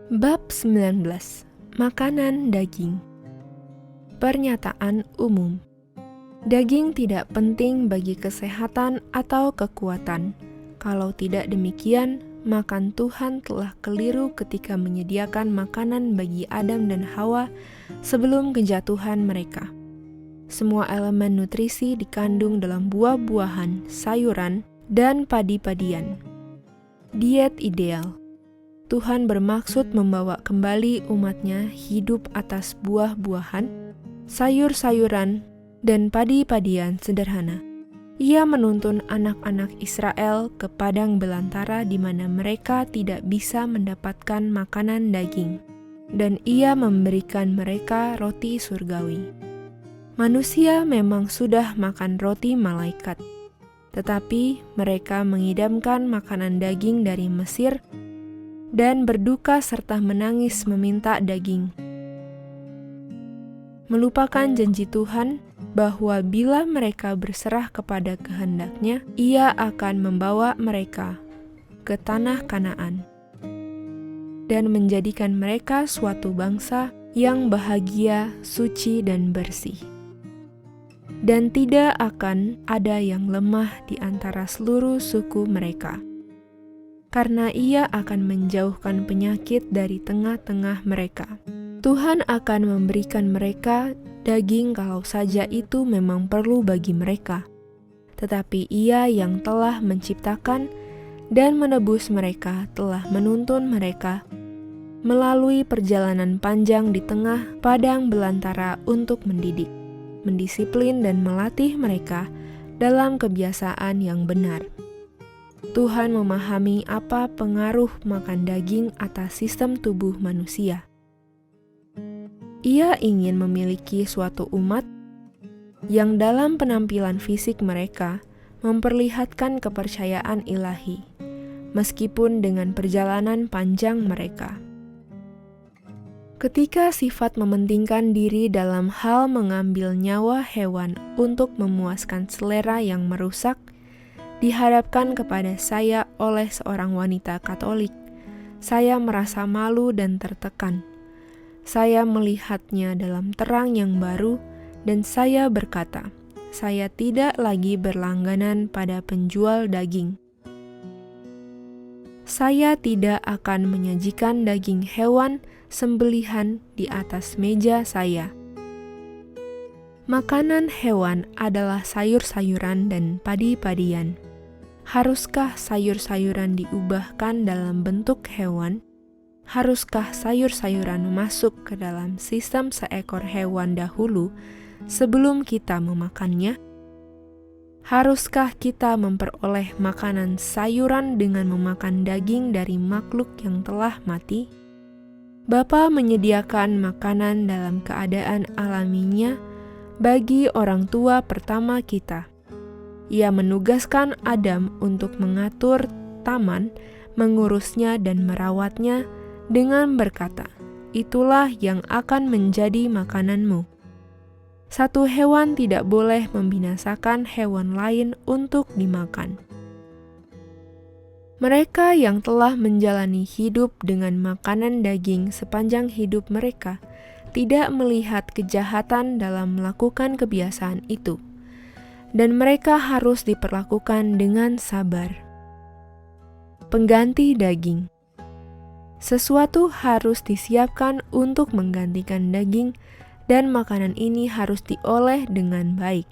Bab 19. Makanan daging. Pernyataan umum. Daging tidak penting bagi kesehatan atau kekuatan. Kalau tidak demikian, maka Tuhan telah keliru ketika menyediakan makanan bagi Adam dan Hawa sebelum kejatuhan mereka. Semua elemen nutrisi dikandung dalam buah-buahan, sayuran, dan padi-padian. Diet ideal. Tuhan bermaksud membawa kembali umatnya hidup atas buah-buahan, sayur-sayuran, dan padi-padian sederhana. Ia menuntun anak-anak Israel ke padang belantara di mana mereka tidak bisa mendapatkan makanan daging, dan ia memberikan mereka roti surgawi. Manusia memang sudah makan roti malaikat, tetapi mereka mengidamkan makanan daging dari Mesir dan berduka serta menangis meminta daging. Melupakan janji Tuhan bahwa bila mereka berserah kepada kehendak-Nya, Ia akan membawa mereka ke tanah Kanaan dan menjadikan mereka suatu bangsa yang bahagia, suci, dan bersih. Dan tidak akan ada yang lemah di antara seluruh suku mereka, karena Ia akan menjauhkan penyakit dari tengah-tengah mereka. Tuhan akan memberikan mereka daging kalau saja itu memang perlu bagi mereka. Tetapi Ia yang telah menciptakan dan menebus mereka telah menuntun mereka melalui perjalanan panjang di tengah padang belantara untuk mendidik, mendisiplin dan melatih mereka dalam kebiasaan yang benar. Tuhan memahami apa pengaruh makan daging atas sistem tubuh manusia. Ia ingin memiliki suatu umat yang dalam penampilan fisik mereka memperlihatkan kepercayaan ilahi, meskipun dengan perjalanan panjang mereka. Ketika sifat mementingkan diri dalam hal mengambil nyawa hewan untuk memuaskan selera yang merusak dihadapkan kepada saya oleh seorang wanita Katolik, saya merasa malu dan tertekan. Saya melihatnya dalam terang yang baru, dan saya berkata, saya tidak lagi berlangganan pada penjual daging. Saya tidak akan menyajikan daging hewan sembelihan di atas meja saya. Makanan hewan adalah sayur-sayuran dan padi-padian. Haruskah sayur-sayuran diubahkan dalam bentuk hewan? Haruskah sayur-sayuran masuk ke dalam sistem seekor hewan dahulu sebelum kita memakannya? Haruskah kita memperoleh makanan sayuran dengan memakan daging dari makhluk yang telah mati? Bapa menyediakan makanan dalam keadaan alaminya bagi orang tua pertama kita. Ia menugaskan Adam untuk mengatur taman, mengurusnya dan merawatnya dengan berkata, "Itulah yang akan menjadi makananmu." Satu hewan tidak boleh membinasakan hewan lain untuk dimakan. Mereka yang telah menjalani hidup dengan makanan daging sepanjang hidup mereka tidak melihat kejahatan dalam melakukan kebiasaan itu, dan mereka harus diperlakukan dengan sabar. Pengganti daging. Sesuatu harus disiapkan untuk menggantikan daging, dan makanan ini harus diolah dengan baik,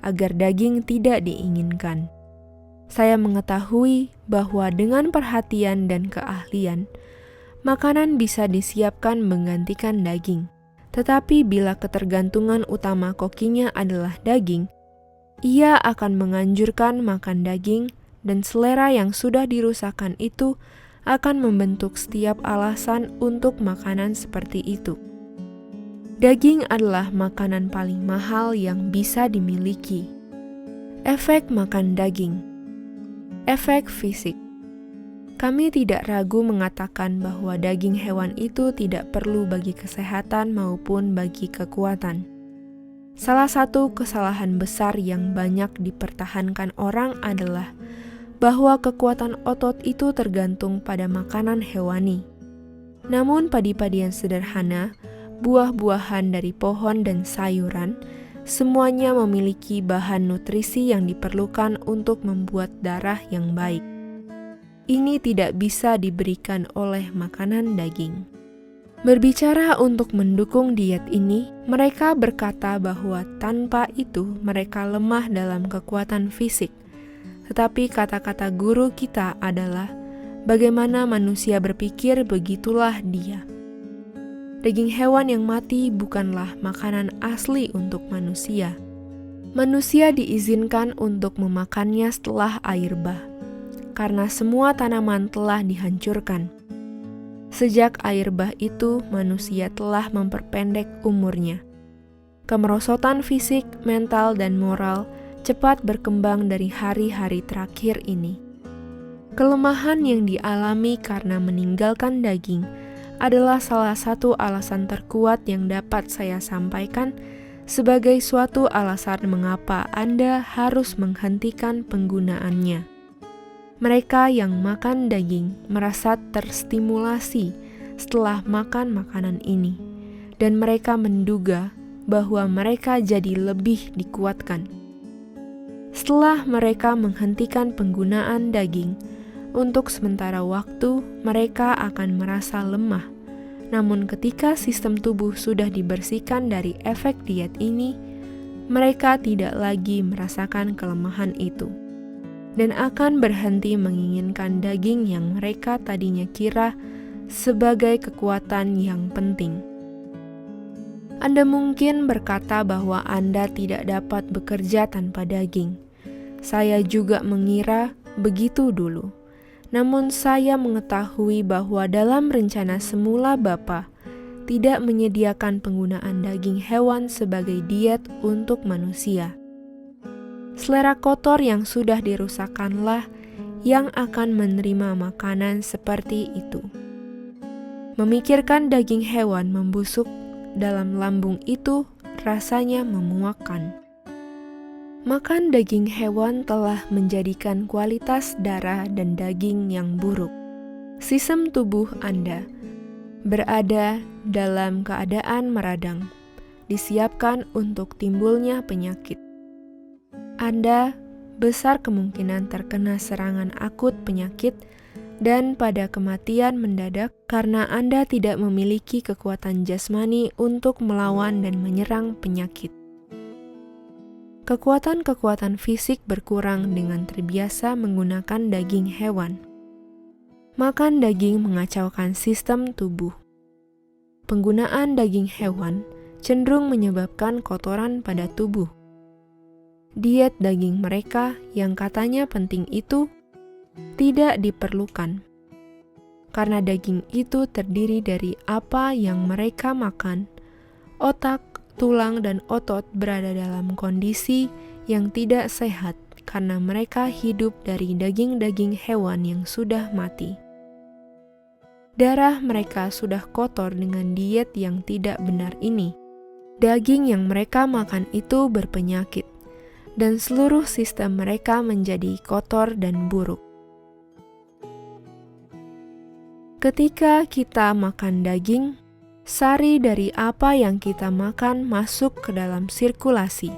agar daging tidak diinginkan. Saya mengetahui bahwa dengan perhatian dan keahlian, makanan bisa disiapkan menggantikan daging. Tetapi bila ketergantungan utama kokinya adalah daging, ia akan menganjurkan makan daging, dan selera yang sudah dirusakkan itu akan membentuk setiap alasan untuk makanan seperti itu. Daging adalah makanan paling mahal yang bisa dimiliki. Efek makan daging. Efek fisik. Kami tidak ragu mengatakan bahwa daging hewan itu tidak perlu bagi kesehatan maupun bagi kekuatan. Salah satu kesalahan besar yang banyak dipertahankan orang adalah bahwa kekuatan otot itu tergantung pada makanan hewani. Namun padi-padian sederhana, buah-buahan dari pohon dan sayuran, semuanya memiliki bahan nutrisi yang diperlukan untuk membuat darah yang baik. Ini tidak bisa diberikan oleh makanan daging. Berbicara untuk mendukung diet ini, mereka berkata bahwa tanpa itu mereka lemah dalam kekuatan fisik. Tetapi kata-kata guru kita adalah, bagaimana manusia berpikir, begitulah dia. Daging hewan yang mati bukanlah makanan asli untuk manusia. Manusia diizinkan untuk memakannya setelah air bah, karena semua tanaman telah dihancurkan. Sejak air bah itu, manusia telah memperpendek umurnya. Kemerosotan fisik, mental, dan moral cepat berkembang dari hari-hari terakhir ini. Kelemahan yang dialami karena meninggalkan daging adalah salah satu alasan terkuat yang dapat saya sampaikan sebagai suatu alasan mengapa Anda harus menghentikan penggunaannya. Mereka yang makan daging merasa terstimulasi setelah makan makanan ini, dan mereka menduga bahwa mereka jadi lebih dikuatkan. Setelah mereka menghentikan penggunaan daging, untuk sementara waktu mereka akan merasa lemah. Namun ketika sistem tubuh sudah dibersihkan dari efek diet ini, mereka tidak lagi merasakan kelemahan itu dan akan berhenti menginginkan daging yang mereka tadinya kira sebagai kekuatan yang penting. Anda mungkin berkata bahwa Anda tidak dapat bekerja tanpa daging. Saya juga mengira begitu dulu. Namun saya mengetahui bahwa dalam rencana semula Bapa tidak menyediakan penggunaan daging hewan sebagai diet untuk manusia. Selera kotor yang sudah dirusakkanlah yang akan menerima makanan seperti itu. Memikirkan daging hewan membusuk dalam lambung itu rasanya memuakkan. Makan daging hewan telah menjadikan kualitas darah dan daging yang buruk. Sistem tubuh Anda berada dalam keadaan meradang, disiapkan untuk timbulnya penyakit. Anda besar kemungkinan terkena serangan akut penyakit dan pada kematian mendadak karena Anda tidak memiliki kekuatan jasmani untuk melawan dan menyerang penyakit. Kekuatan-kekuatan fisik berkurang dengan terbiasa menggunakan daging hewan. Makan daging mengacaukan sistem tubuh. Penggunaan daging hewan cenderung menyebabkan kotoran pada tubuh. Diet daging mereka yang katanya penting itu tidak diperlukan, karena daging itu terdiri dari apa yang mereka makan. Otak, tulang, dan otot berada dalam kondisi yang tidak sehat karena mereka hidup dari daging-daging hewan yang sudah mati. Darah mereka sudah kotor dengan diet yang tidak benar ini. Daging yang mereka makan itu berpenyakit, dan seluruh sistem mereka menjadi kotor dan buruk. Ketika kita makan daging, sari dari apa yang kita makan masuk ke dalam sirkulasi.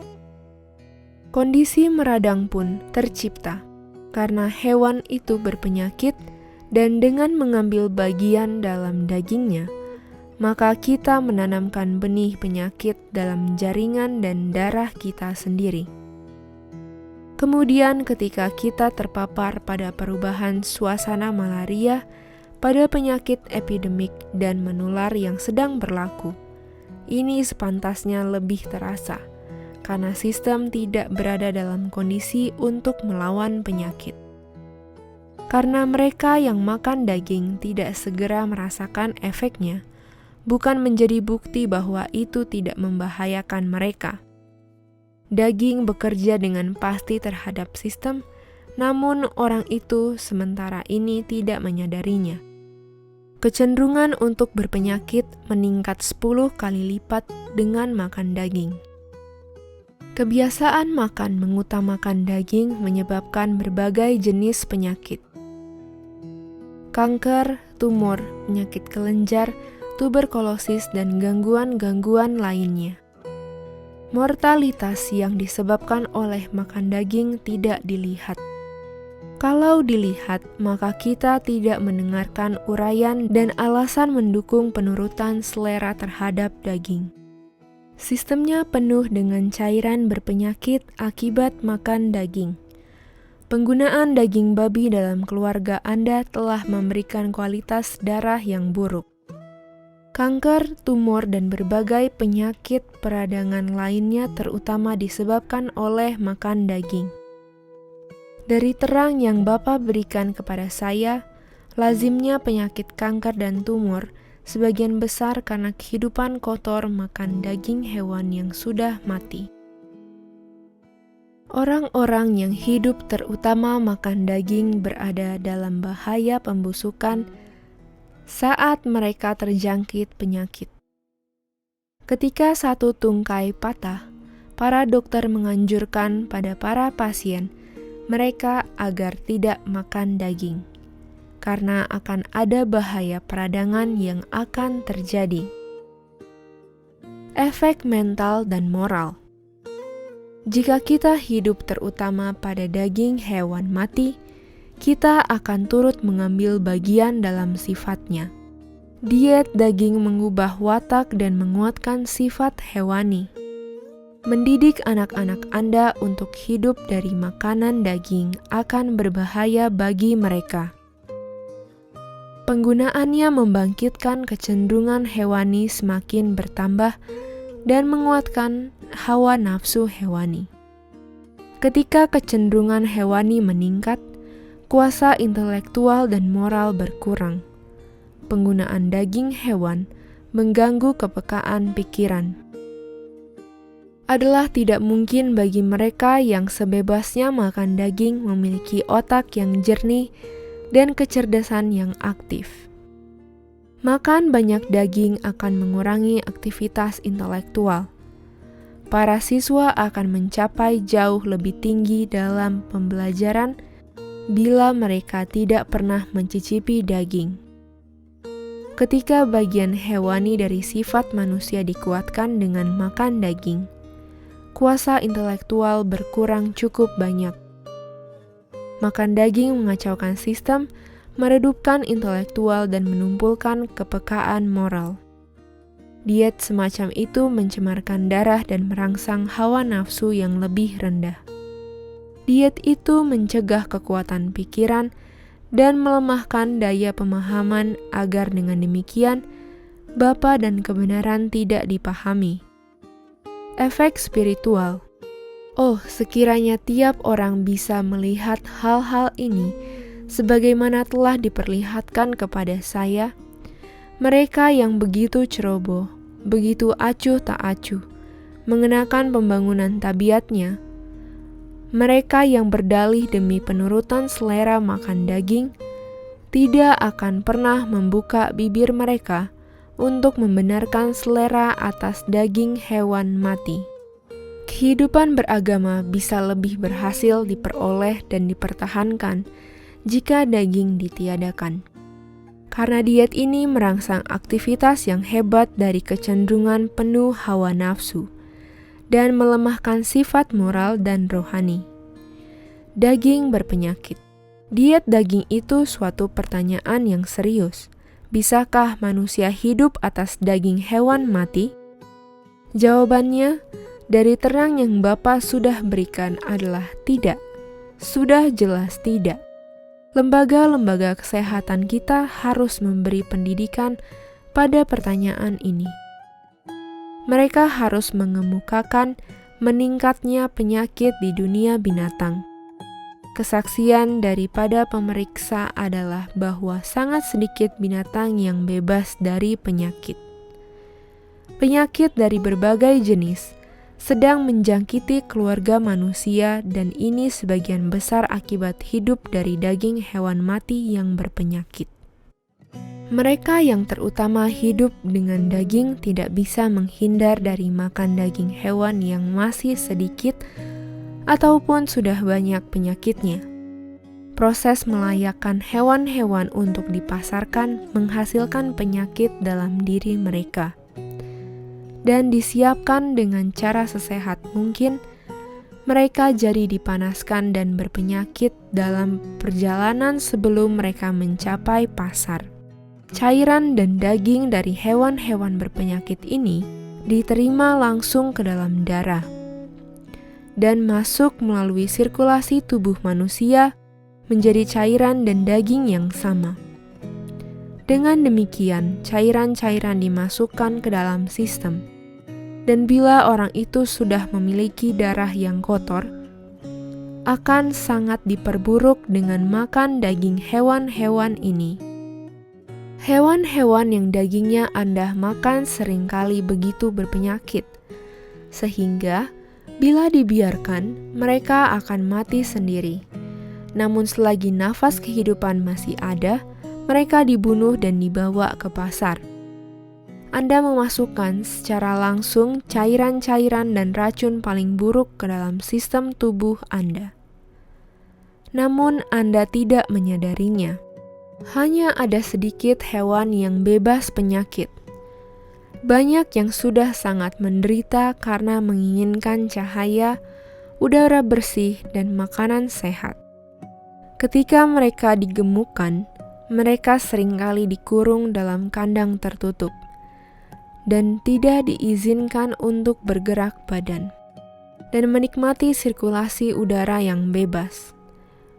Kondisi meradang pun tercipta, karena hewan itu berpenyakit dan dengan mengambil bagian dalam dagingnya, maka kita menanamkan benih penyakit dalam jaringan dan darah kita sendiri. Kemudian ketika kita terpapar pada perubahan suasana malaria, pada penyakit epidemik dan menular yang sedang berlaku, ini sepantasnya lebih terasa, karena sistem tidak berada dalam kondisi untuk melawan penyakit. Karena mereka yang makan daging tidak segera merasakan efeknya, bukan menjadi bukti bahwa itu tidak membahayakan mereka. Daging bekerja dengan pasti terhadap sistem, namun orang itu sementara ini tidak menyadarinya. Kecenderungan untuk berpenyakit meningkat 10 kali lipat dengan makan daging. Kebiasaan makan mengutamakan daging menyebabkan berbagai jenis penyakit. kanker, tumor, penyakit kelenjar, tuberkulosis, dan gangguan-gangguan lainnya. Mortalitas yang disebabkan oleh makan daging tidak dilihat. Kalau dilihat, maka kita tidak mendengarkan uraian dan alasan mendukung penurutan selera terhadap daging. Sistemnya penuh dengan cairan berpenyakit akibat makan daging. Penggunaan daging babi dalam keluarga Anda telah memberikan kualitas darah yang buruk. Kanker, tumor, dan berbagai penyakit peradangan lainnya terutama disebabkan oleh makan daging. Dari terang yang Bapa berikan kepada saya, lazimnya penyakit kanker dan tumor sebagian besar karena kehidupan kotor makan daging hewan yang sudah mati. Orang-orang yang hidup terutama makan daging berada dalam bahaya pembusukan saat mereka terjangkit penyakit. Ketika satu tungkai patah, para dokter menganjurkan pada para pasien mereka agar tidak makan daging, karena akan ada bahaya peradangan yang akan terjadi. Efek mental dan moral. Jika kita hidup terutama pada daging hewan mati, kita akan turut mengambil bagian dalam sifatnya. Diet daging mengubah watak dan menguatkan sifat hewani. Mendidik anak-anak Anda untuk hidup dari makanan daging akan berbahaya bagi mereka. Penggunaannya membangkitkan kecenderungan hewani semakin bertambah dan menguatkan hawa nafsu hewani. Ketika kecenderungan hewani meningkat, kuasa intelektual dan moral berkurang. Penggunaan daging hewan mengganggu kepekaan pikiran. Adalah tidak mungkin bagi mereka yang sebebasnya makan daging memiliki otak yang jernih dan kecerdasan yang aktif. Makan banyak daging akan mengurangi aktivitas intelektual. Para siswa akan mencapai jauh lebih tinggi dalam pembelajaran bila mereka tidak pernah mencicipi daging. Ketika bagian hewani dari sifat manusia dikuatkan dengan makan daging, kuasa intelektual berkurang cukup banyak. Makan daging mengacaukan sistem, meredupkan intelektual, dan menumpulkan kepekaan moral. Diet semacam itu mencemarkan darah dan merangsang hawa nafsu yang lebih rendah. Diet itu mencegah kekuatan pikiran dan melemahkan daya pemahaman agar dengan demikian bapa dan kebenaran tidak dipahami. Efek spiritual. Oh, sekiranya tiap orang bisa melihat hal-hal ini sebagaimana telah diperlihatkan kepada saya, mereka yang begitu ceroboh, begitu acuh tak acuh, mengenakan pembangunan tabiatnya, mereka yang berdalih demi penurutan selera makan daging, tidak akan pernah membuka bibir mereka untuk membenarkan selera atas daging hewan mati. Kehidupan beragama bisa lebih berhasil diperoleh dan dipertahankan jika daging ditiadakan. Karena diet ini merangsang aktivitas yang hebat dari kecenderungan penuh hawa nafsu dan melemahkan sifat moral dan rohani. Daging berpenyakit. Diet daging itu suatu pertanyaan yang serius. Bisakah manusia hidup atas daging hewan mati? Jawabannya, dari terang yang Bapa sudah berikan adalah tidak. Sudah jelas tidak. Lembaga-lembaga kesehatan kita harus memberi pendidikan pada pertanyaan ini. Mereka harus mengemukakan meningkatnya penyakit di dunia binatang. Kesaksian daripada pemeriksa adalah bahwa sangat sedikit binatang yang bebas dari penyakit. Penyakit dari berbagai jenis sedang menjangkiti keluarga manusia, dan ini sebagian besar akibat hidup dari daging hewan mati yang berpenyakit. Mereka yang terutama hidup dengan daging tidak bisa menghindar dari makan daging hewan yang masih sedikit ataupun sudah banyak penyakitnya. proses melayakkan hewan-hewan untuk dipasarkan menghasilkan penyakit dalam diri mereka. Dan disiapkan dengan cara sesehat mungkin, mereka jadi dipanaskan dan berpenyakit dalam perjalanan sebelum mereka mencapai pasar. Cairan dan daging dari hewan-hewan berpenyakit ini diterima langsung ke dalam darah dan masuk melalui sirkulasi tubuh manusia menjadi cairan dan daging yang sama. Dengan demikian, cairan-cairan dimasukkan ke dalam sistem. Dan bila orang itu sudah memiliki darah yang kotor, akan sangat diperburuk dengan makan daging hewan-hewan ini. Hewan-hewan yang dagingnya Anda makan seringkali begitu berpenyakit, sehingga bila dibiarkan, mereka akan mati sendiri. Namun selagi nafas kehidupan masih ada, mereka dibunuh dan dibawa ke pasar. Anda memasukkan secara langsung cairan-cairan dan racun paling buruk ke dalam sistem tubuh Anda. Namun Anda tidak menyadarinya. Hanya ada sedikit hewan yang bebas penyakit. Banyak yang sudah sangat menderita karena menginginkan cahaya, udara bersih, dan makanan sehat. Ketika mereka digemukkan, mereka seringkali dikurung dalam kandang tertutup dan tidak diizinkan untuk bergerak badan dan menikmati sirkulasi udara yang bebas.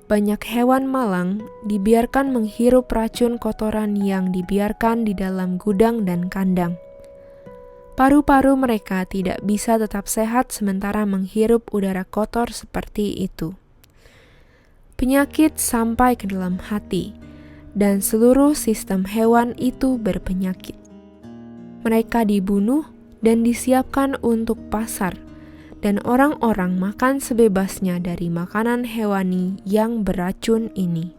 Banyak hewan malang dibiarkan menghirup racun kotoran yang dibiarkan di dalam gudang dan kandang. Paru-paru mereka tidak bisa tetap sehat sementara menghirup udara kotor seperti itu. Penyakit sampai ke dalam hati, dan seluruh sistem hewan itu berpenyakit. Mereka dibunuh dan disiapkan untuk pasar, dan orang-orang makan sebebasnya dari makanan hewani yang beracun ini.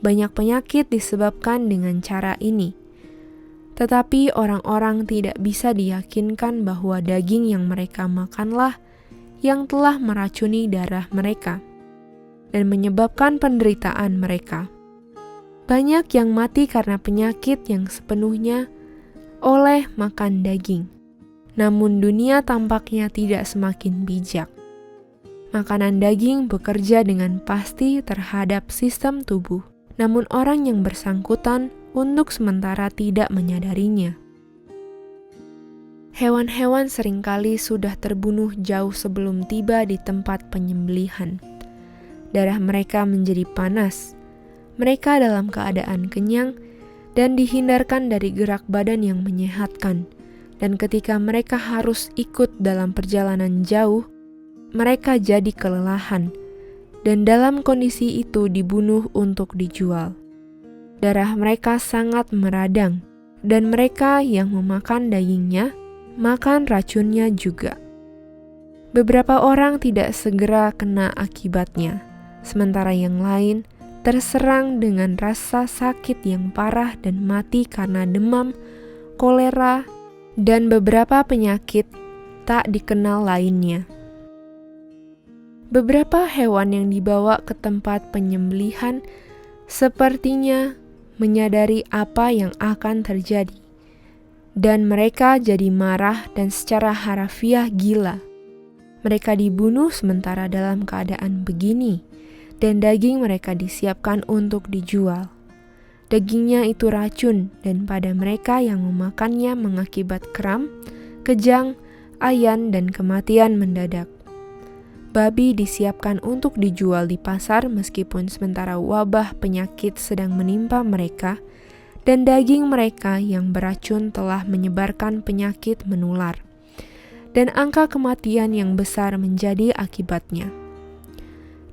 Banyak penyakit disebabkan dengan cara ini, tetapi orang-orang tidak bisa diyakinkan bahwa daging yang mereka makanlah yang telah meracuni darah mereka dan menyebabkan penderitaan mereka. Banyak yang mati karena penyakit yang sepenuhnya oleh makan daging. Namun dunia tampaknya tidak semakin bijak. Makanan daging bekerja dengan pasti terhadap sistem tubuh, namun orang yang bersangkutan untuk sementara tidak menyadarinya. Hewan-hewan seringkali sudah terbunuh jauh sebelum tiba di tempat penyembelihan. Darah mereka menjadi panas. Mereka dalam keadaan kenyang dan dihindarkan dari gerak badan yang menyehatkan. Dan ketika mereka harus ikut dalam perjalanan jauh, mereka jadi kelelahan, dan dalam kondisi itu dibunuh untuk dijual. Darah mereka sangat meradang, dan mereka yang memakan dagingnya, makan racunnya juga. Beberapa orang tidak segera kena akibatnya, sementara yang lain terserang dengan rasa sakit yang parah dan mati karena demam, kolera, dan beberapa penyakit tak dikenal lainnya. Beberapa hewan yang dibawa ke tempat penyembelihan sepertinya menyadari apa yang akan terjadi, dan mereka jadi marah dan secara harafiah gila. Mereka dibunuh sementara dalam keadaan begini, dan daging mereka disiapkan untuk dijual. Dagingnya itu racun, dan pada mereka yang memakannya mengakibat kram, kejang, ayan, dan kematian mendadak. Babi disiapkan untuk dijual di pasar meskipun sementara wabah penyakit sedang menimpa mereka, dan daging mereka yang beracun telah menyebarkan penyakit menular, dan angka kematian yang besar menjadi akibatnya.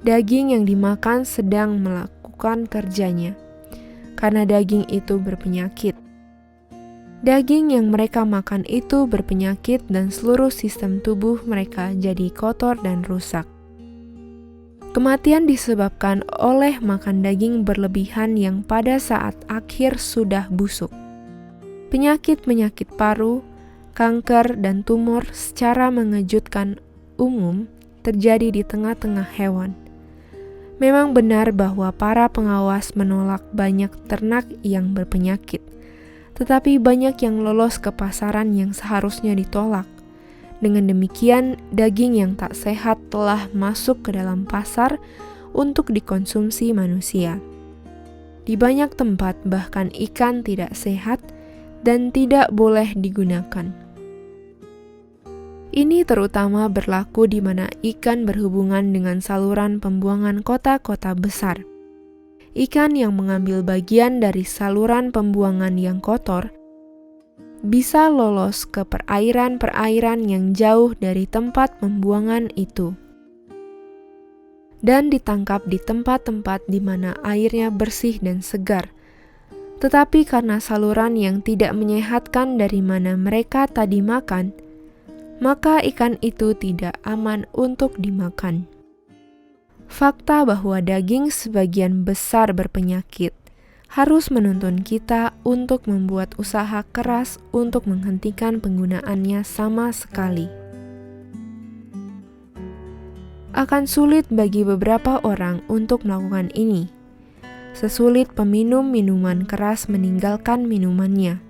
Daging yang dimakan sedang melakukan kerjanya, karena daging itu berpenyakit. Daging yang mereka makan itu berpenyakit dan seluruh sistem tubuh mereka jadi kotor dan rusak. Kematian disebabkan oleh makan daging berlebihan yang pada saat akhir sudah busuk. Penyakit-penyakit paru, kanker, dan tumor secara mengejutkan umum terjadi di tengah-tengah hewan. Memang benar bahwa para pengawas menolak banyak ternak yang berpenyakit, tetapi banyak yang lolos ke pasaran yang seharusnya ditolak. Dengan demikian, daging yang tak sehat telah masuk ke dalam pasar untuk dikonsumsi manusia. Di banyak tempat bahkan ikan tidak sehat dan tidak boleh digunakan. Ini terutama berlaku di mana ikan berhubungan dengan saluran pembuangan kota-kota besar. Ikan yang mengambil bagian dari saluran pembuangan yang kotor bisa lolos ke perairan-perairan yang jauh dari tempat pembuangan itu dan ditangkap di tempat-tempat di mana airnya bersih dan segar. Tetapi karena saluran yang tidak menyehatkan dari mana mereka tadi makan, maka ikan itu tidak aman untuk dimakan. Fakta bahwa daging sebagian besar berpenyakit harus menuntun kita untuk membuat usaha keras untuk menghentikan penggunaannya sama sekali. Akan sulit bagi beberapa orang untuk melakukan ini, sesulit peminum minuman keras meninggalkan minumannya.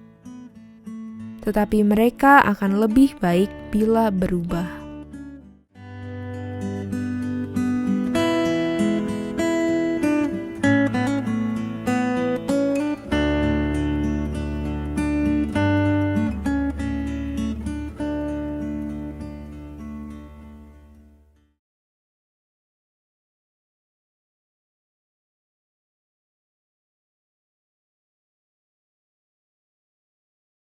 Tetapi mereka akan lebih baik bila berubah.